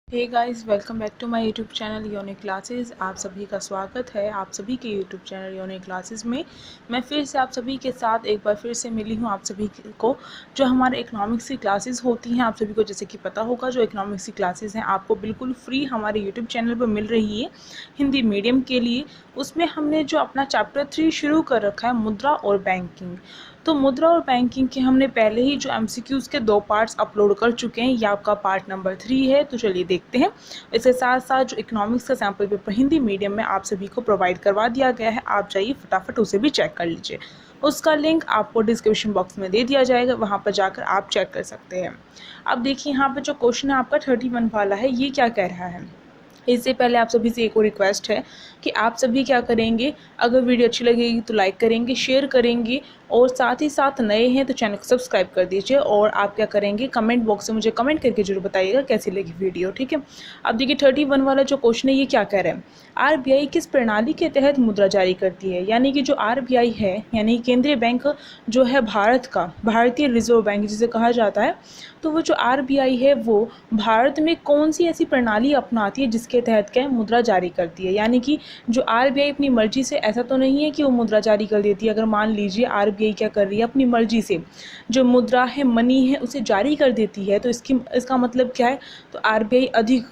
Hey guys, welcome back to my YouTube channel unique classes. आप सभी का स्वागत है आप सभी के यूट्यूब चैनल यूनिक क्लासेस में। मैं फिर से आप सभी के साथ एक बार फिर से मिली हूँ। आप सभी को जो हमारे इकोनॉमिक्स की क्लासेस होती हैं, आप सभी को जैसे कि पता होगा, जो इकोनॉमिक्स की क्लासेस हैं आपको बिल्कुल फ्री हमारे यूट्यूब चैनल पर मिल रही है हिंदी मीडियम के लिए। उसमें हमने जो अपना चैप्टर 3 शुरू कर रखा है, मुद्रा और बैंकिंग। तो मुद्रा और बैंकिंग के हमने पहले ही जो एमसीक्यूज़ के 2 पार्ट्स अपलोड कर चुके हैं। ये आपका पार्ट नंबर 3 है। तो चलिए देखते हैं। इसके साथ साथ जो इकोनॉमिक्स का सैम्पल पेपर हिंदी मीडियम में आप सभी को प्रोवाइड करवा दिया गया है, आप जाइए फटाफट उसे भी चेक कर लीजिए। उसका लिंक आपको डिस्क्रिप्शन बॉक्स में दे दिया जाएगा, वहाँ पर जाकर आप चेक कर सकते हैं। अब देखिए, यहाँ पर जो क्वेश्चन है आपका 31 वाला है, ये क्या कह रहा है। इससे पहले आप सभी से एक और रिक्वेस्ट है कि आप सभी क्या करेंगे, अगर वीडियो अच्छी लगेगी तो लाइक करेंगे, शेयर करेंगे, और साथ ही साथ नए हैं तो चैनल को सब्सक्राइब कर दीजिए। और आप क्या करेंगे, कमेंट बॉक्स में मुझे कमेंट करके जरूर बताइएगा कैसी लगी वीडियो, ठीक है। अब देखिए 31 वाला जो क्वेश्चन है, ये क्या कह रहा है, आरबीआई किस प्रणाली के तहत मुद्रा जारी करती है। यानी कि जो आरबीआई है, यानी केंद्रीय बैंक जो है भारत का, भारतीय रिजर्व बैंक जिसे कहा जाता है, तो वो जो आरबीआई है वो भारत में कौन सी ऐसी प्रणाली अपनाती है जिसके तहत क्या मुद्रा जारी करती है। यानी कि जो आरबीआई अपनी मर्जी से, ऐसा तो नहीं है कि वो मुद्रा जारी कर देती है। अगर मान लीजिए आरबीआई क्या कर रही है, अपनी मर्जी से जो मुद्रा है, मनी है, उसे जारी कर देती है, तो इसका मतलब क्या है, तो आरबीआई अधिक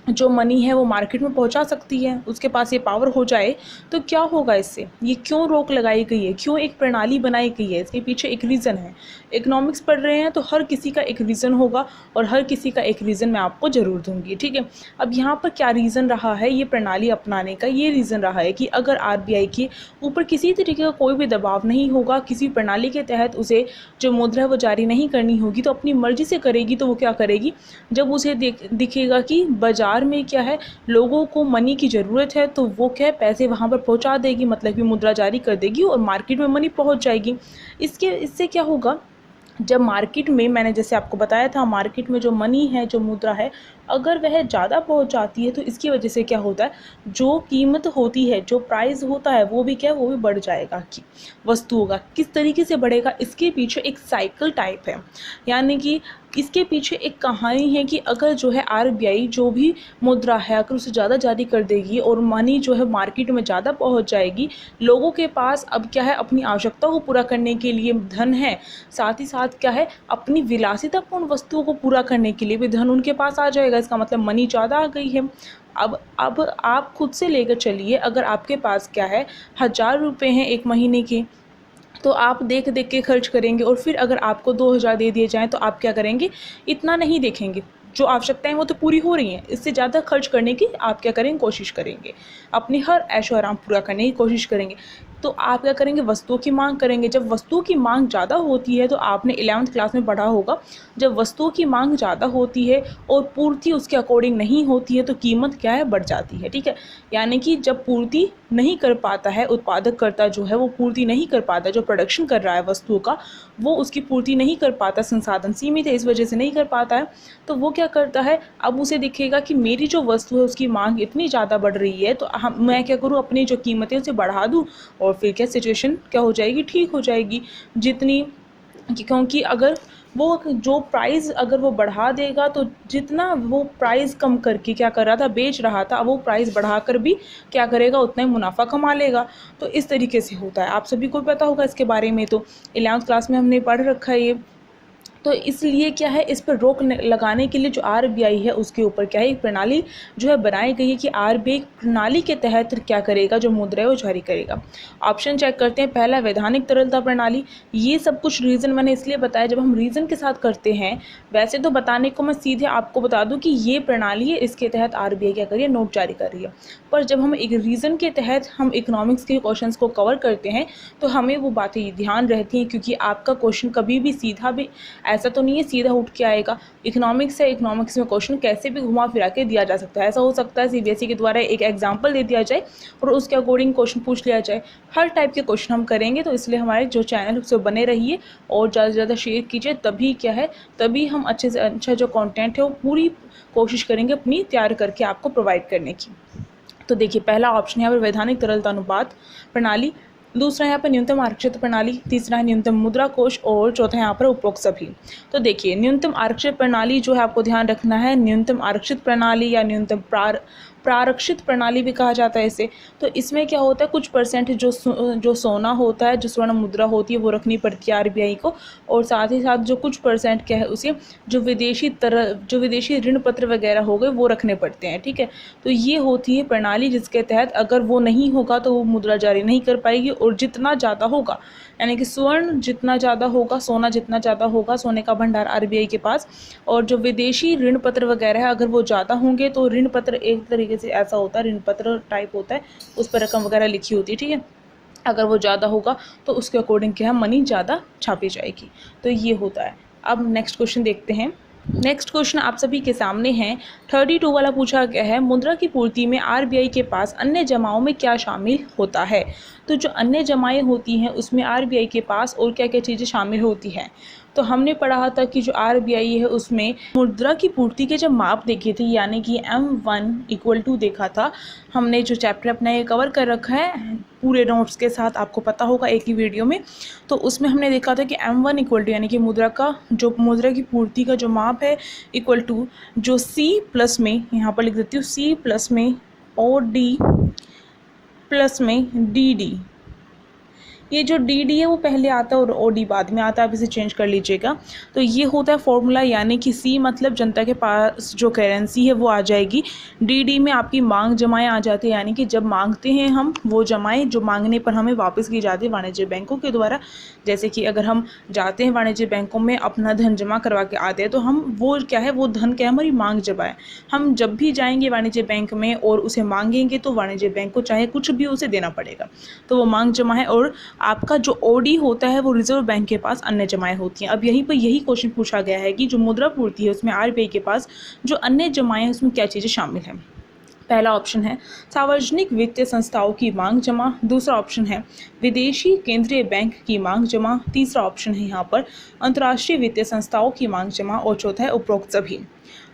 जो मनी है वो मार्केट में पहुंचा सकती है, उसके पास ये पावर हो जाए। तो क्या होगा इससे, ये क्यों रोक लगाई गई है, क्यों एक प्रणाली बनाई गई है, इसके पीछे एक रीज़न है। इकोनॉमिक्स पढ़ रहे हैं तो हर किसी का एक रीज़न होगा, और हर किसी का एक रीज़न मैं आपको ज़रूर दूंगी, ठीक है। अब यहाँ पर क्या रीज़न रहा है ये प्रणाली अपनाने का, ये रीज़न रहा है कि अगर आरबीआई के ऊपर किसी तरीके का कोई भी दबाव नहीं होगा, किसी प्रणाली के तहत उसे जो मुद्रा है वो जारी नहीं करनी होगी, तो अपनी मर्जी से करेगी। तो वो क्या करेगी, जब उसे दिखेगा कि बाजार में क्या है, लोगों को मनी की ज़रूरत है, तो वो क्या है, पैसे वहाँ पर पहुँचा देगी, मतलब कि मुद्रा जारी कर देगी और मार्केट में मनी पहुँच जाएगी। इससे क्या होगा, जब मार्केट में, मैंने जैसे आपको बताया था, मार्केट में जो मनी है, जो मुद्रा है, अगर वह ज़्यादा पहुंच जाती है तो इसकी वजह से क्या होता है, जो कीमत होती है, जो प्राइस होता है, वो भी क्या है, वो भी बढ़ जाएगा। कि वस्तुओं का किस तरीके से बढ़ेगा, इसके पीछे एक साइकिल टाइप है। यानी कि इसके पीछे एक कहानी है कि अगर जो है आरबीआई जो भी मुद्रा है, अगर उसे ज़्यादा जारी कर देगी और मनी जो है मार्केट में ज़्यादा पहुंच जाएगी, लोगों के पास अब क्या है, अपनी आवश्यकताओं को पूरा करने के लिए धन है, साथ ही साथ क्या है, अपनी विलासितापूर्ण वस्तुओं को पूरा करने के लिए भी धन उनके पास आ जाएगा। इसका मतलब मनी ज़्यादा आ गई है। अब आप खुद से लेकर चलिए, अगर आपके पास क्या है, 1000 रुपये हैं एक महीने के, तो आप देख देख के खर्च करेंगे, और फिर अगर आपको 2000 दे दिए जाएँ तो आप क्या करेंगे, इतना नहीं देखेंगे, जो आवश्यकताएं वो तो पूरी हो रही हैं, इससे ज़्यादा खर्च करने की आप क्या करेंगे, कोशिश करेंगे, अपनी हर ऐशो आराम पूरा करने की कोशिश करेंगे। तो आप क्या करेंगे, वस्तुओं की मांग करेंगे। जब वस्तुओं की मांग ज़्यादा होती है, तो आपने 11वीं क्लास में पढ़ा होगा, जब वस्तुओं की मांग ज़्यादा होती है और पूर्ति उसके अकॉर्डिंग नहीं होती है, तो कीमत क्या है, बढ़ जाती है, ठीक है। यानी कि जब पूर्ति नहीं कर पाता है, उत्पादक करता जो है वो पूर्ति नहीं कर पाता, जो प्रोडक्शन कर रहा है वस्तुओं का, वो उसकी पूर्ति नहीं कर पाता, संसाधन सीमित है, इस वजह से नहीं कर पाता है, तो वो क्या करता है, अब उसे दिखेगा कि मेरी जो वस्तु है उसकी मांग इतनी ज़्यादा बढ़ रही है, तो मैं क्या करूँ, अपनी जो कीमतें उसे बढ़ा दूँ, और फिर क्या सिचुएशन क्या हो जाएगी, ठीक हो जाएगी। जितनी, क्योंकि अगर वो जो प्राइस अगर वो बढ़ा देगा, तो जितना वो प्राइस कम करके क्या कर रहा था, बेच रहा था, अब वो प्राइस बढ़ाकर भी क्या करेगा, उतना ही मुनाफा कमा लेगा। तो इस तरीके से होता है, आप सभी को पता होगा इसके बारे में, तो 11वीं क्लास में हमने पढ़ रखा है ये। तो इसलिए क्या है, इस पर रोक लगाने के लिए जो आरबीआई है उसके ऊपर क्या है, एक प्रणाली जो है बनाई गई है कि आरबीआई प्रणाली के तहत क्या करेगा, जो मुद्रा है वो जारी करेगा। ऑप्शन चेक करते हैं। पहला, वैधानिक तरलता प्रणाली। ये सब कुछ रीज़न मैंने इसलिए बताया, जब हम रीज़न के साथ करते हैं, वैसे तो बताने को मैं सीधे आपको बता दूं कि ये प्रणाली है, इसके तहत आरबीआई क्या कर रही है, नोट जारी कर रही है। पर जब हम एक रीज़न के तहत हम इकोनॉमिक्स के क्वेश्चंस को कवर करते हैं, तो हमें वो बातें ध्यान रहती हैं, क्योंकि आपका क्वेश्चन कभी भी सीधा भी, ऐसा तो नहीं है सीधा उठ के आएगा। इकोनॉमिक्स है, इकोनॉमिक्स में क्वेश्चन कैसे भी घुमा फिरा के दिया जा सकता है। ऐसा हो सकता है सीबीएसई के द्वारा एक एग्जाम्पल दे दिया जाए और उसके अकॉर्डिंग क्वेश्चन पूछ लिया जाए। हर टाइप के क्वेश्चन हम करेंगे, तो इसलिए हमारे जो चैनल उससे बने रहिए और ज़्यादा से ज़्यादा शेयर कीजिए, तभी क्या है, तभी हम अच्छे से अच्छा जो कॉन्टेंट है वो पूरी कोशिश करेंगे अपनी तैयार करके आपको प्रोवाइड करने की। तो देखिए, पहला ऑप्शन है यहाँ पर वैधानिक तरलता अनुपात प्रणाली। दूसरा यहाँ पर न्यूनतम आरक्षित प्रणाली, तीसरा है न्यूनतम मुद्रा कोष और चौथा यहाँ पर उपरोक्त सभी। तो देखिए न्यूनतम आरक्षित प्रणाली जो है आपको ध्यान रखना है, न्यूनतम आरक्षित प्रणाली या न्यूनतम प्रारक्षित प्रणाली भी कहा जाता है इसे। तो इसमें क्या होता है, कुछ परसेंट जो सोना होता है, जो स्वर्ण मुद्रा होती है वो रखनी पड़ती है आरबीआई को, और साथ ही साथ जो कुछ परसेंट क्या है उसे जो विदेशी ऋण पत्र वगैरह हो गए वो रखने पड़ते हैं, ठीक है। तो ये होती है प्रणाली जिसके तहत अगर वो नहीं होगा तो वो मुद्रा जारी नहीं कर पाएगी, और जितना ज़्यादा होगा यानी कि स्वर्ण जितना ज़्यादा होगा, सोना जितना ज़्यादा होगा, सोने का भंडार आरबीआई के पास, और जो विदेशी ऋण पत्र वगैरह है अगर वो ज़्यादा होंगे, तो ऋण पत्र एक तरीके से ऐसा होता है, ऋण पत्र टाइप होता है, उस पर रकम वगैरह लिखी होती है, ठीक है। अगर वो ज़्यादा होगा तो उसके अकॉर्डिंग क्या है, मनी ज़्यादा छापी जाएगी। तो ये होता है। अब नेक्स्ट क्वेश्चन देखते हैं। नेक्स्ट क्वेश्चन आप सभी के सामने है, 32 वाला पूछा गया है, मुद्रा की पूर्ति में आरबीआई के पास अन्य जमाओं में क्या शामिल होता है। तो जो अन्य जमाएं होती हैं उसमें आरबीआई के पास और क्या क्या चीज़ें शामिल होती हैं। तो हमने पढ़ा था कि जो आरबीआई है उसमें मुद्रा की पूर्ति के जब माप देखे थे, यानी कि M1 = देखा था। हमने जो चैप्टर अपना ये कवर कर रखा है पूरे नोट्स के साथ, आपको पता होगा एक ही वीडियो में। तो उसमें हमने देखा था कि M1 यानी कि मुद्रा की पूर्ति का जो माप है इक्वल टू जो C+ में, यहाँ पर लिख देती हूँ, C+ में OD प्लस में DD। ये जो DD है वो पहले आता है और OD बाद में आता है, आप इसे चेंज कर लीजिएगा। तो ये होता है फॉर्मूला, यानी कि C मतलब जनता के पास जो करेंसी है वो आ जाएगी, DD में आपकी मांग जमाएँ आ जाती है, यानी कि जब मांगते हैं हम वो जमाएँ जो मांगने पर हमें वापस की जाती है वाणिज्य बैंकों के द्वारा। जैसे कि अगर हम जाते हैं वाणिज्य बैंकों में अपना धन जमा करवा के आते हैं, तो हम वो क्या है, वो धन क्या है, हमारी मांग जमा है। हम जब भी जाएंगे वाणिज्य बैंक में और उसे मांगेंगे तो वाणिज्य बैंक को चाहे कुछ भी उसे देना पड़ेगा, तो वो मांग जमा है। और आपका जो ओडी होता है वो रिजर्व बैंक के पास अन्य जमाएं होती हैं। अब यहीं पर यही क्वेश्चन पूछा गया है कि जो मुद्रा पूर्ति है उसमें आरबीआई के पास जो अन्य जमाएं हैं उसमें क्या चीज़ें शामिल हैं। पहला ऑप्शन है सार्वजनिक वित्तीय संस्थाओं की मांग जमा, दूसरा ऑप्शन है विदेशी केंद्रीय बैंक की मांग जमा, तीसरा ऑप्शन है यहाँ पर अंतर्राष्ट्रीय वित्तीय संस्थाओं की मांग जमा, और चौथा है उपरोक्त सभी।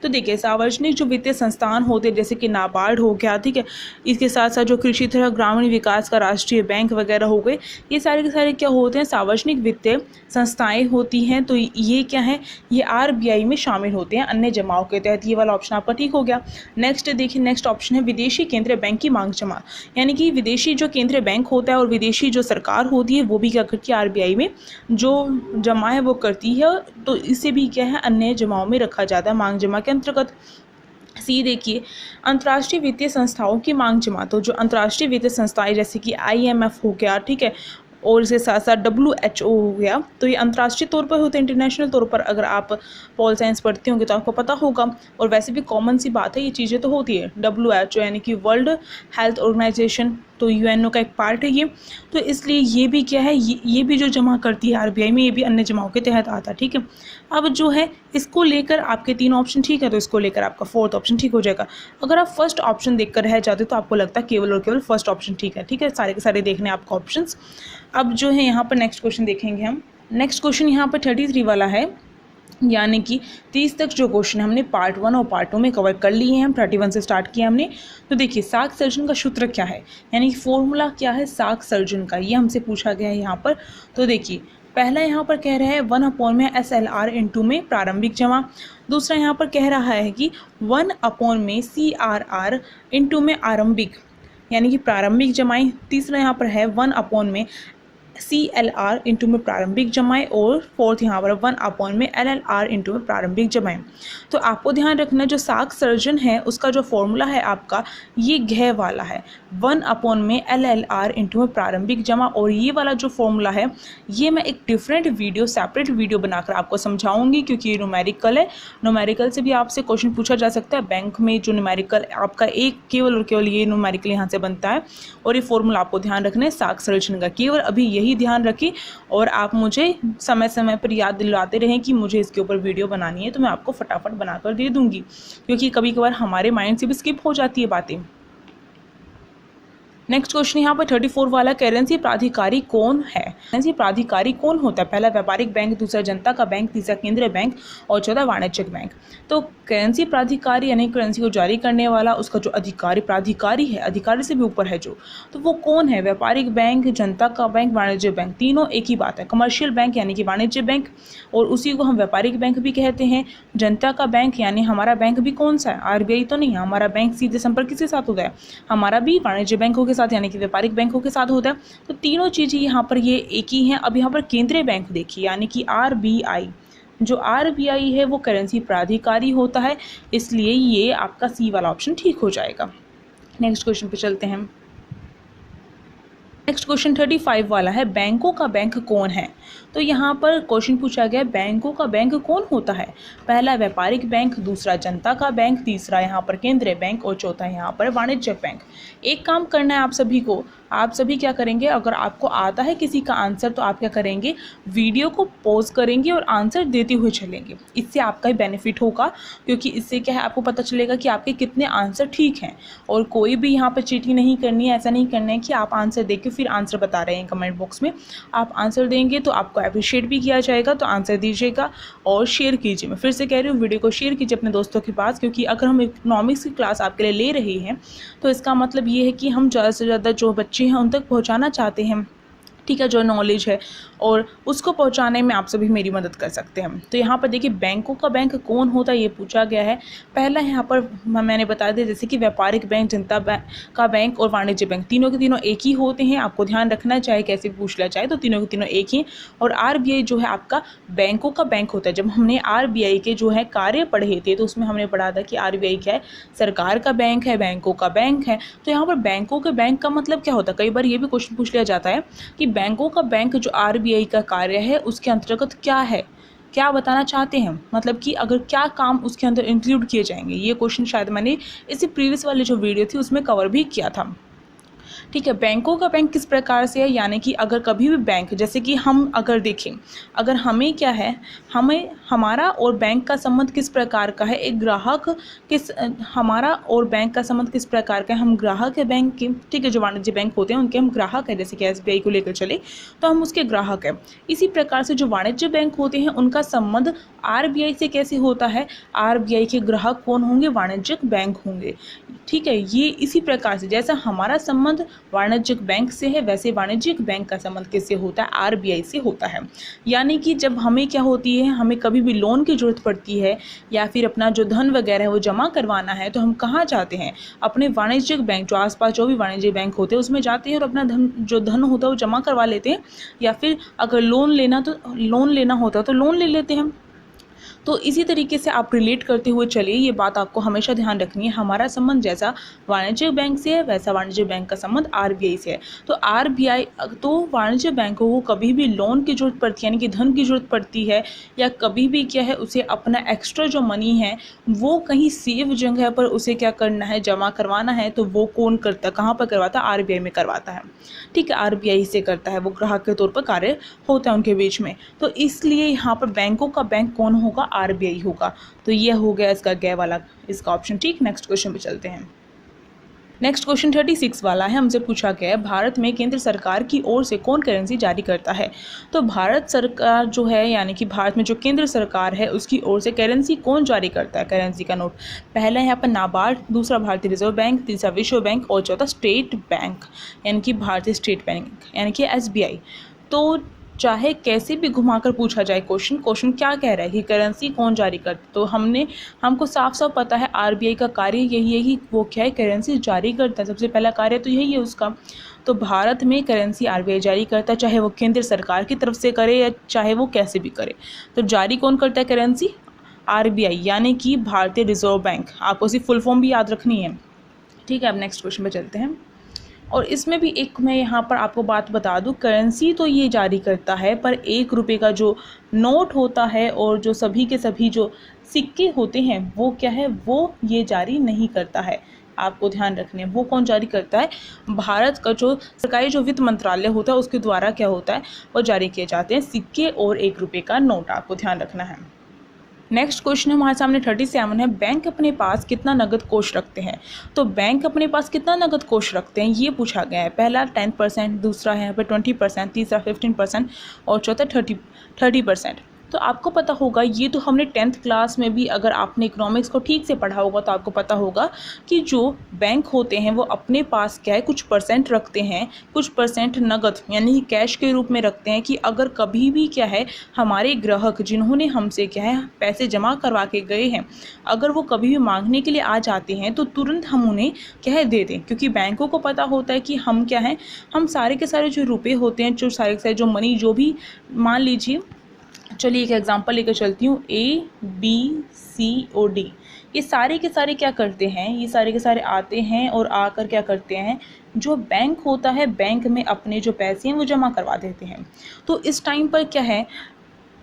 तो देखिए सार्वजनिक जो वित्तीय संस्थान होते हैं जैसे कि नाबार्ड हो गया, ठीक है, इसके साथ साथ जो कृषि तथा ग्रामीण विकास का राष्ट्रीय बैंक वगैरह हो गए, ये सारे के सारे क्या होते हैं, सार्वजनिक वित्तीय संस्थाएं होती हैं। तो ये क्या है, ये आरबीआई में शामिल होते हैं अन्य जमाओं के तहत। ये वाला ऑप्शन आपका ठीक हो गया। नेक्स्ट देखिए, नेक्स्ट ऑप्शन है विदेशी केंद्रीय बैंक की मांग जमा, यानी कि विदेशी जो केंद्रीय बैंक होता है और विदेशी जो सरकार होती है वो भी क्या करती है, आरबीआई में जो जमा है वो करती है। तो इसे भी क्या है, अन्य जमाओं में रखा जाता है मांग जमा के अंतर्गत। सी देखिए अंतर्राष्ट्रीय वित्तीय संस्थाओं की मांग जमा, तो जो अंतर्राष्ट्रीय वित्तीय संस्थाएं जैसे कि IMF हो गया, ठीक है, और इसके साथ साथ WHO हो गया, तो ये अंतर्राष्ट्रीय तौर पर होते हैं। इंटरनेशनल तौर पर अगर आप पॉल साइंस पढ़ते होंगे तो आपको पता होगा, और वैसे भी कॉमन सी बात है, ये चीज़ें तो होती है। WHO यानी कि वर्ल्ड हेल्थ ऑर्गेनाइजेशन, तो UNO का एक पार्ट है ये। तो इसलिए ये भी क्या है, ये भी जो जमा करती है आरबीआई में, ये भी अन्य जमाओं के तहत आता है, ठीक है। अब जो है इसको लेकर आपके 3 ऑप्शन ठीक है, तो इसको लेकर आपका 4th ऑप्शन ठीक हो जाएगा। अगर आप फर्स्ट ऑप्शन देखकर रह जाते तो आपको लगता है केवल और केवल फर्स्ट ऑप्शन ठीक है, ठीक है, सारे के सारे देखने आपको ऑप्शंस। अब जो है यहाँ पर नेक्स्ट क्वेश्चन देखेंगे हम। नेक्स्ट क्वेश्चन यहाँ पर 33 वाला है, यानी कि 30 तक जो क्वेश्चन हमने पार्ट 1 और पार्ट 2 में कवर कर लिए हैं। हम 31 से स्टार्ट किया हमने। तो देखिए साख सर्जन का सूत्र क्या है, यानी कि फॉर्मूला क्या है साख सर्जन का, ये हमसे पूछा गया है यहाँ पर। तो देखिए पहला यहाँ पर कह रहा है 1/SLR इंटू में प्रारंभिक जमा, दूसरा यहाँ पर कह रहा है कि 1/CRR इंटू में आरंभिक यानी कि प्रारंभिक जमाएं, तीसरा यहाँ पर है 1/CLR इंटू में प्रारंभिक जमाएं, और फोर्थ यहाँ पर 1/LLR इंटू में प्रारंभिक जमाएं। तो आपको ध्यान रखना जो साख सर्जन है उसका जो फॉर्मूला है आपका ये घ वाला है, 1/LLR इंटू में प्रारंभिक जमा। और ये वाला जो फॉर्मूला है ये मैं एक डिफरेंट वीडियो, सेपरेट वीडियो बनाकर आपको समझाऊंगी, क्योंकि ये न्यूमेरिकल है। न्यूमेरिकल से भी आपसे क्वेश्चन पूछा जा सकता है बैंक में, जो न्यूमेरिकल आपका एक केवल और केवल ये न्यूमेरिकल यहाँ से बनता है। और ये फॉर्मूला आपको ध्यान रखना है साख सर्जन का, केवल अभी यही ध्यान रखें। और आप मुझे समय समय पर याद दिलाते रहें कि मुझे इसके ऊपर वीडियो बनानी है, तो मैं आपको फटाफट बनाकर दे दूंगी, क्योंकि कभी कभार हमारे माइंड से भी स्किप हो जाती है बातें। नेक्स्ट क्वेश्चन यहाँ पर 34 वाला, करेंसी प्राधिकारी कौन है? करेंसी प्राधिकारी कौन होता है? पहला व्यापारिक बैंक, दूसरा जनता का बैंक, तीसरा केंद्रीय बैंक और चौथा वाणिज्यिक बैंक। तो करेंसी प्राधिकारी यानी करेंसी को जारी करने वाला, उसका जो प्राधिकारी है, अधिकारी से भी ऊपर है जो, तो वो कौन है? व्यापारिक बैंक, जनता का बैंक, वाणिज्य बैंक, तीनों एक ही बात है। कमर्शियल बैंक यानी कि वाणिज्य बैंक, और उसी को हम व्यापारिक बैंक भी कहते हैं। जनता का बैंक यानी हमारा बैंक भी कौन सा है? आरबीआई तो नहीं है, हमारा बैंक सीधे संपर्क किसके साथ होता है? हमारा भी वाणिज्य बैंकों के साथ यानी कि व्यापारिक बैंकों के साथ होता है। तो तीनों चीज़ें यहाँ पर ये एक ही हैं। अब यहाँ पर केंद्रीय बैंक देखिए यानी कि आरबीआई, जो आरबीआई है वो करेंसी प्राधिकारी होता है, इसलिए ये आपका सी वाला ऑप्शन ठीक हो जाएगा। नेक्स्ट क्वेश्चन पे चलते हैं। नेक्स्ट क्वेश्चन 35 वाला है, बैंकों का बैंक कौन है? तो यहाँ पर क्वेश्चन पूछा गया बैंकों का बैंक कौन होता है? पहला व्यापारिक बैंक, दूसरा जनता का बैंक, तीसरा यहाँ पर केंद्रीय बैंक और चौथा यहाँ पर वाणिज्यिक बैंक। एक काम करना है आप सभी को, आप सभी क्या करेंगे, अगर आपको आता है किसी का आंसर तो आप क्या करेंगे, वीडियो को पॉज करेंगे और आंसर देते हुए चलेंगे। इससे आपका ही बेनिफिट होगा, क्योंकि इससे क्या है, आपको पता चलेगा कि आपके कितने आंसर ठीक हैं। और कोई भी यहाँ पर चीटिंग नहीं करनी है, ऐसा नहीं करना है कि आप आंसर देके फिर आंसर बता रहे हैं कमेंट बॉक्स में। आप आंसर देंगे तो आपको अप्रिशिएट भी किया जाएगा, तो आंसर दीजिएगा और शेयर कीजिए। मैं फिर से कह रही हूँ, वीडियो को शेयर कीजिए अपने दोस्तों के पास, क्योंकि अगर हम इकोनॉमिक्स की क्लास आपके लिए ले रहे हैं तो इसका मतलब ये है कि हम ज़्यादा से ज़्यादा जो बच्चे हैं उन तक पहुँचाना चाहते हैं, ठीक है, जो नॉलेज है, और उसको पहुंचाने में आप सभी मेरी मदद कर सकते हैं। तो यहाँ पर देखिए बैंकों का बैंक कौन होता है ये पूछा गया है। पहला यहाँ पर मैंने बता दिया, जैसे कि व्यापारिक बैंक, जनता का बैंक और वाणिज्य बैंक, तीनों के तीनों एक ही होते हैं। आपको ध्यान रखना, चाहे कैसे पूछ लिया जाए तो तीनों के तीनों एक ही। और आरबीआई जो है आपका बैंकों का बैंक होता है। जब हमने आरबीआई के जो है कार्य पढ़े थे तो उसमें हमने पढ़ा था कि आरबीआई क्या है, सरकार का बैंक है, बैंकों का बैंक है। तो यहाँ पर बैंकों के बैंक का मतलब क्या होता है? कई बार ये भी क्वेश्चन पूछ लिया जाता है कि बैंकों का बैंक जो आरबीआई का कार्य है उसके अंतर्गत क्या है, क्या बताना चाहते हैं, मतलब कि अगर क्या काम उसके अंदर इंक्लूड किए जाएंगे। ये क्वेश्चन शायद मैंने इसी प्रीवियस वाले जो वीडियो थी उसमें कवर भी किया था। ठीक है, बैंकों का बैंक किस प्रकार से है, यानी कि अगर कभी भी बैंक, जैसे कि हम अगर देखें, अगर हमें क्या है, हमें हमारा और बैंक का संबंध किस प्रकार का है, एक ग्राहक किस, हमारा और बैंक का संबंध किस प्रकार का है, हम ग्राहक है बैंक के, ठीक है, जो वाणिज्य बैंक होते हैं उनके हम ग्राहक है। जैसे कि एसबीआई को लेकर चले तो हम उसके ग्राहक है। इसी प्रकार से जो वाणिज्य बैंक होते हैं उनका संबंध आरबीआई से कैसे होता है, आरबीआई के ग्राहक कौन होंगे, वाणिज्यिक बैंक होंगे। ठीक है, ये इसी प्रकार से जैसा हमारा संबंध वाणिज्यिक बैंक से है, वैसे वाणिज्यिक बैंक का संबंध किससे होता है, आरबीआई से होता है। यानी कि जब हमें क्या होती है, हमें कभी भी लोन की जरूरत पड़ती है या फिर अपना जो धन वगैरह है वो जमा करवाना है, तो हम कहाँ जाते हैं, अपने वाणिज्यिक बैंक, जो आसपास जो भी वाणिज्यिक बैंक होते हैं उसमें जाते हैं और अपना जो धन होता है वो जमा करवा लेते हैं, या फिर अगर लोन लेना होता है तो लोन ले लेते हैं। तो इसी तरीके से आप रिलेट करते हुए चलिए, ये बात आपको हमेशा ध्यान रखनी है, हमारा संबंध जैसा वाणिज्यिक बैंक से है वैसा वाणिज्य बैंक का संबंध आरबीआई से है। तो आरबीआई, तो वाणिज्य बैंकों को कभी भी लोन की जरूरत पड़ती है, यानी कि धन की जरूरत पड़ती है, या कभी भी क्या है उसे अपना एक्स्ट्रा जो मनी है वो कहीं सेफ जगह पर उसे क्या करना है, जमा करवाना है, तो वो कौन करता है, कहाँ पर करवाता है, आरबीआई में करवाता है। ठीक है, आरबीआई से करता है, वो ग्राहक के तौर पर कार्य होता है उनके बीच में। तो इसलिए यहाँ पर बैंकों का बैंक कौन होगा, आरबीआई होगा। तो ये हो गया इसका ग वाला, इसका ऑप्शन। ठीक, नेक्स्ट क्वेश्चन पे चलते हैं। नेक्स्ट क्वेश्चन 36 वाला है, हमसे पूछा गया है भारत में केंद्र सरकार की ओर से कौन करेंसी जारी करता है। तो भारत सरकार जो है, यानी कि भारत में जो केंद्र सरकार है उसकी ओर से करेंसी कौन जारी करता है, करेंसी का नोट। पहला है यहाँ पर नाबार्ड, दूसरा भारतीय रिजर्व बैंक, तीसरा विश्व बैंक और चौथा स्टेट बैंक यानी कि भारतीय स्टेट बैंक यानी कि एसबीआई। तो चाहे कैसे भी घुमाकर पूछा जाए क्वेश्चन क्या कह रहा है कि करेंसी कौन जारी करता, तो हमको साफ साफ पता है आरबीआई का कार्य यही है कि वो क्या है, करेंसी जारी करता है। सबसे पहला कार्य तो यही है उसका। तो भारत में करेंसी आरबीआई जारी करता है, चाहे वो केंद्र सरकार की तरफ से करे या चाहे वो कैसे भी करे। तो जारी कौन करता है करेंसी, आरबीआई यानी कि भारतीय रिजर्व बैंक। आपको उसकी फुल फॉर्म भी याद रखनी है। ठीक है, अब नेक्स्ट क्वेश्चन पे चलते हैं। और इसमें भी एक मैं यहाँ पर आपको बात बता दूँ, करेंसी तो ये जारी करता है, पर 1 रुपये का जो नोट होता है और जो सभी के सभी जो सिक्के होते हैं वो क्या है, वो ये जारी नहीं करता है। आपको ध्यान रखने है, वो कौन जारी करता है, भारत का जो सरकारी जो वित्त मंत्रालय होता है उसके द्वारा क्या होता है, वो जारी किए जाते हैं सिक्के और 1 रुपये का नोट। आपको ध्यान रखना है। नेक्स्ट क्वेश्चन हमारे सामने 37 है, बैंक अपने पास कितना नगद कोष रखते हैं। तो बैंक अपने पास कितना नगद कोष रखते हैं ये पूछा गया है। पहला 10%, दूसरा है यहाँ पे 20%, तीसरा 15% और चौथा 30%। तो आपको पता होगा, ये तो हमने 10th क्लास में भी, अगर आपने इकोनॉमिक्स को ठीक से पढ़ा होगा तो आपको पता होगा कि जो बैंक होते हैं वो अपने पास क्या है, कुछ परसेंट रखते हैं, कुछ परसेंट नगद यानी कि कैश के रूप में रखते हैं कि अगर कभी भी क्या है हमारे ग्राहक जिन्होंने हमसे क्या है पैसे जमा करवा के गए हैं, अगर वो कभी भी मांगने के लिए आ जाते हैं तो तुरंत हम उन्हें क्या है दे दें, क्योंकि बैंकों को पता होता है कि हम क्या है, हम सारे के सारे जो रुपए होते हैं, जो सारे के सारे जो मनी, जो भी मान लीजिए, चलिए एक एग्जांपल लेकर चलती हूँ, ABCOD, ये सारे के सारे क्या करते हैं, ये सारे के सारे आते हैं और आकर क्या करते हैं, जो बैंक होता है बैंक में अपने जो पैसे हैं वो जमा करवा देते हैं। तो इस टाइम पर क्या है,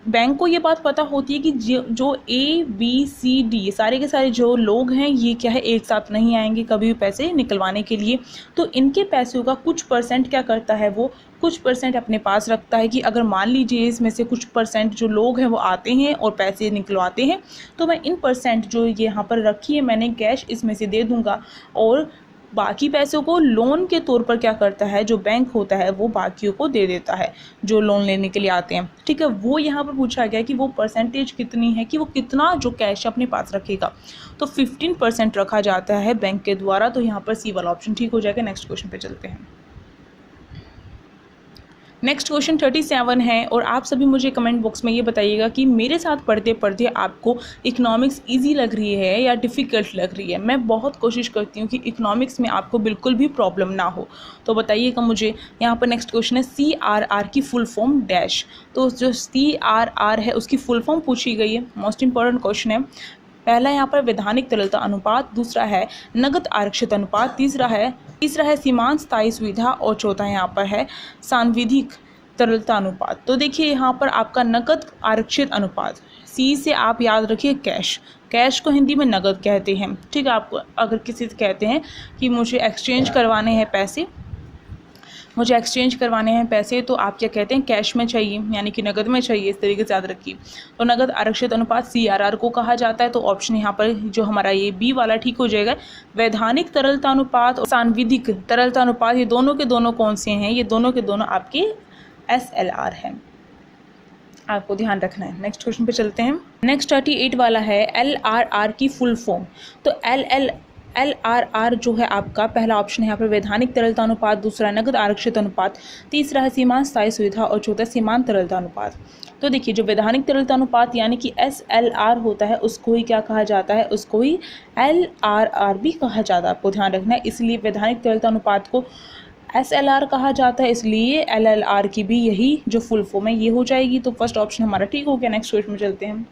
बैंक को ये बात पता होती है कि जो ABCD सारे के सारे जो लोग हैं ये क्या है एक साथ नहीं आएंगे कभी भी पैसे निकलवाने के लिए, तो इनके पैसों का कुछ परसेंट क्या करता है, वो कुछ परसेंट अपने पास रखता है कि अगर मान लीजिए इसमें से कुछ परसेंट जो लोग हैं वो आते हैं और पैसे निकलवाते हैं, तो मैं इन परसेंट जो यहाँ पर रखी है मैंने कैश, इसमें से दे दूँगा, और बाकी पैसों को लोन के तौर पर क्या करता है, जो बैंक होता है वो बाकियों को दे देता है जो लोन लेने के लिए आते हैं। ठीक है, वो यहाँ पर पूछा गया कि वो परसेंटेज कितनी है, कि वो कितना जो कैश अपने पास रखेगा। तो 15% रखा जाता है बैंक के द्वारा। तो यहाँ पर सी वाला ऑप्शन ठीक हो जाएगा। नेक्स्ट क्वेश्चन पे चलते हैं। नेक्स्ट क्वेश्चन 37 है और आप सभी मुझे कमेंट बॉक्स में ये बताइएगा कि मेरे साथ पढ़ते पढ़ते आपको इकोनॉमिक्स इजी लग रही है या डिफ़िकल्ट लग रही है। मैं बहुत कोशिश करती हूँ कि इकोनॉमिक्स में आपको बिल्कुल भी प्रॉब्लम ना हो, तो बताइएगा मुझे। यहाँ पर नेक्स्ट क्वेश्चन है CRR की फुल फॉर्म डैश। तो जो CRR है उसकी फुल फॉर्म पूछी गई है, मोस्ट इंपॉर्टेंट क्वेश्चन है। पहला यहाँ पर वैधानिक तरलता अनुपात, दूसरा है नगद आरक्षित अनुपात, तीसरा है सीमांत स्थायी सुविधा और चौथा यहाँ पर है सांविधिक तरलता अनुपात। तो देखिए यहाँ पर आपका नगद आरक्षित अनुपात, सी से आप याद रखिए कैश को हिंदी में नगद कहते हैं। ठीक है, आपको अगर किसी से कहते हैं कि मुझे एक्सचेंज करवाने हैं पैसे, तो आप क्या कहते हैं, कैश में चाहिए यानी कि नगद में चाहिए, इस तरीके से याद रखिए। तो नगद आरक्षित अनुपात CRR को कहा जाता है। तो ऑप्शन यहाँ पर जो हमारा ये बी वाला ठीक हो जाएगा। वैधानिक तरलता अनुपात और सांविधिक तरलता अनुपात, ये दोनों के दोनों कौन से हैं, ये दोनों के दोनों आपके SLR हैं, आपको ध्यान रखना है। नेक्स्ट क्वेश्चन पे चलते हैं। नेक्स्ट 38 वाला है LRR की फुल फॉर्म। तो LRR जो है आपका पहला ऑप्शन है यहाँ पर वैधानिक तरलता अनुपात, दूसरा नगद आरक्षित अनुपात, तीसरा है सीमांत स्थायी सुविधा और चौथा सीमांत तरलता अनुपात। तो देखिए जो वैधानिक तरलता अनुपात यानी कि SLR होता है उसको ही क्या कहा जाता है, उसको ही LRR भी कहा जाता है, आपको ध्यान रखना है। इसलिए वैधानिक तरलता अनुपात को SLR कहा जाता है, इसलिए LLR की भी यही जो फुल फॉर्म है ये हो जाएगी। तो फर्स्ट ऑप्शन हमारा ठीक हो गया। नेक्स्ट क्वेश्चन में चलते हैं।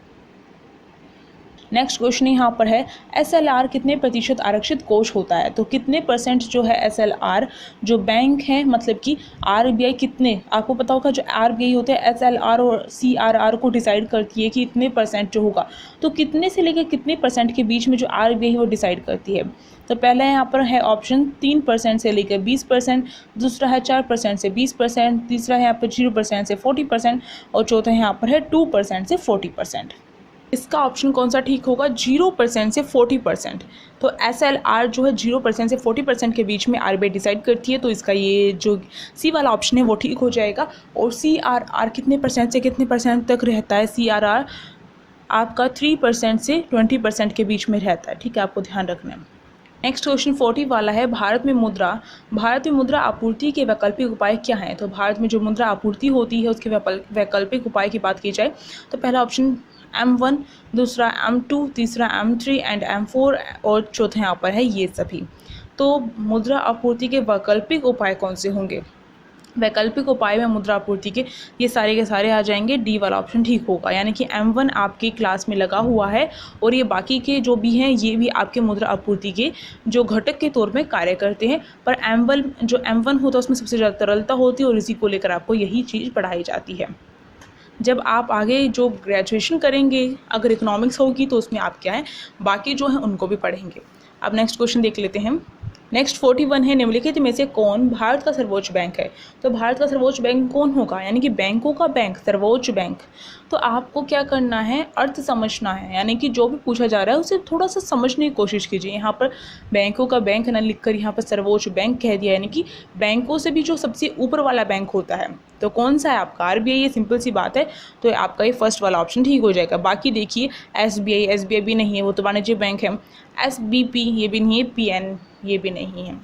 नेक्स्ट क्वेश्चन यहाँ पर है SLR कितने प्रतिशत आरक्षित कोष होता है। तो कितने परसेंट जो है SLR जो बैंक है, मतलब कि RBI कितने, आपको पता होगा जो RBI होते हैं SLR और CRR को डिसाइड करती है कि इतने परसेंट जो होगा। तो कितने से लेकर कितने परसेंट के बीच में जो RBI है वो डिसाइड करती है। तो पहला यहाँ पर है ऑप्शन 3% से लेकर 20%, दूसरा है 4% से 20%, तीसरा है यहाँ पर 0% से 40% और चौथा यहाँ पर है 2% से 40%। इसका ऑप्शन कौन सा ठीक होगा, 0% से 40%। तो SLR जो है 0% से 40% के बीच में RBI डिसाइड करती है। तो इसका ये जो सी वाला ऑप्शन है वो ठीक हो जाएगा। और CRR कितने परसेंट से कितने परसेंट तक रहता है, CRR आपका 3% से 20% के बीच में रहता है। ठीक है, आपको ध्यान रखना है। नेक्स्ट क्वेश्चन 40 वाला है भारत में मुद्रा आपूर्ति के वैकल्पिक उपाय क्या हैं। तो भारत में जो मुद्रा आपूर्ति होती है उसके वैकल्पिक उपाय की बात की जाए तो पहला ऑप्शन M1, दूसरा M2, तीसरा M3 एंड M4 और चौथा यहाँ पर है ये सभी। तो मुद्रा आपूर्ति के वैकल्पिक उपाय कौन से होंगे, वैकल्पिक उपाय में मुद्रा आपूर्ति के ये सारे के सारे आ जाएंगे, डी वाला ऑप्शन ठीक होगा। यानी कि M1 आपकी क्लास में लगा हुआ है और ये बाकी के जो भी हैं ये भी आपके मुद्रा आपूर्ति के जो घटक के तौर में कार्य करते हैं। पर M1 होता है उसमें सबसे ज़्यादा तरलता होती है और इसी को लेकर आपको यही चीज़ पढ़ाई जाती है। जब आप आगे जो ग्रेजुएशन करेंगे अगर इकोनॉमिक्स होगी तो उसमें आप क्या है बाकी जो है उनको भी पढ़ेंगे। अब नेक्स्ट क्वेश्चन देख लेते हैं। नेक्स्ट 41 है, निम्नलिखित में से कौन भारत का सर्वोच्च बैंक है। तो भारत का सर्वोच्च बैंक कौन होगा, यानी कि बैंकों का बैंक सर्वोच्च बैंक। तो आपको क्या करना है, अर्थ समझना है, यानी कि जो भी पूछा जा रहा है उसे थोड़ा सा समझने की कोशिश कीजिए। यहाँ पर बैंकों का बैंक ना लिखकर यहाँ पर सर्वोच्च बैंक कह दिया, यानी कि बैंकों से भी जो सबसे ऊपर वाला बैंक होता है तो कौन सा है आपका, आरबीआई। ये सिंपल सी बात है, तो आपका ये फर्स्ट वाला ऑप्शन ठीक हो जाएगा। बाकी देखिए एसबीआई भी नहीं है, वो तो वाणिज्य बैंक है। एसबीपी ये भी नहीं है, पीएन ये भी नहीं है।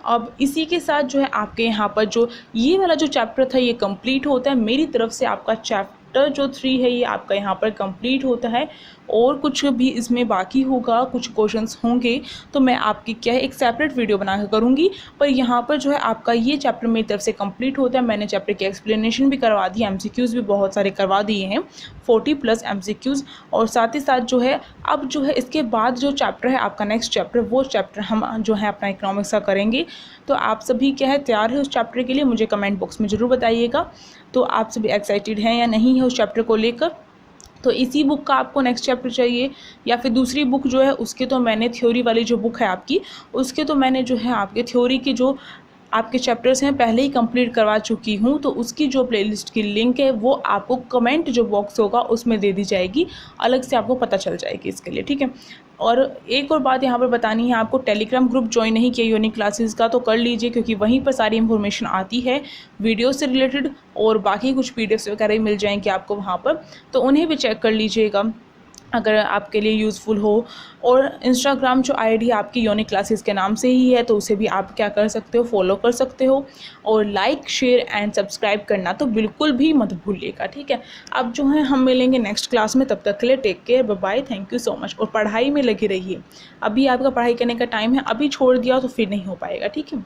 अब इसी के साथ जो है आपके यहाँ पर जो ये वाला जो चैप्टर था ये कंप्लीट होता है। मेरी तरफ से आपका चैप्टर जो 3 है ये आपका यहाँ पर कंप्लीट होता है। और कुछ भी इसमें बाकी होगा, कुछ क्वेश्चंस होंगे तो मैं आपकी क्या है एक सेपरेट वीडियो बना कर करूँगी। पर यहाँ पर जो है आपका ये चैप्टर मेरी तरफ से कंप्लीट होता है। मैंने चैप्टर की एक्सप्लेनेशन भी करवा दी, एमसीक्यूज़ भी बहुत सारे करवा दिए हैं, 40+ एमसीक्यूज़। और साथ ही साथ जो है अब जो है इसके बाद जो चैप्टर है आपका नेक्स्ट चैप्टर, वो चैप्टर हम जो है अपना इकोनॉमिक्स का करेंगे। तो आप सभी क्या है तैयार है उस चैप्टर के लिए, मुझे कमेंट बॉक्स में ज़रूर बताइएगा। तो आप सभी एक्साइटेड हैं या नहीं है उस चैप्टर को लेकर। तो इसी बुक का आपको नेक्स्ट चैप्टर चाहिए या फिर दूसरी बुक जो है उसके, तो मैंने थ्योरी वाली जो बुक है आपकी उसके तो मैंने जो है आपके थ्योरी के जो आपके चैप्टर्स हैं पहले ही कंप्लीट करवा चुकी हूँ। तो उसकी जो प्लेलिस्ट की लिंक है वो आपको कमेंट जो बॉक्स होगा उसमें दे दी जाएगी, अलग से आपको पता चल जाएगी इसके लिए, ठीक है। और एक और बात यहाँ पर बतानी है आपको, टेलीग्राम ग्रुप ज्वाइन नहीं किया यूनिक क्लासेस का तो कर लीजिए, क्योंकि वहीं पर सारी इन्फॉर्मेशन आती है वीडियो से रिलेटेड, और बाकी कुछ पीडीएफ्स वगैरह भी मिल जाएंगे आपको वहाँ पर, तो उन्हें भी चेक कर लीजिएगा अगर आपके लिए यूज़फुल हो। और इंस्टाग्राम जो आईडी आपकी यूनिक क्लासेस के नाम से ही है तो उसे भी आप क्या कर सकते हो, फॉलो कर सकते हो। और लाइक शेयर एंड सब्सक्राइब करना तो बिल्कुल भी मत भूलिएगा, ठीक है। अब जो है हम मिलेंगे नेक्स्ट क्लास में, तब तक के लिए take care, bye bye, thank you so much. और पढ़ाई में लगे रहिए, अभी आपका पढ़ाई करने का टाइम है, अभी छोड़ दिया तो फिर नहीं हो पाएगा, ठीक है।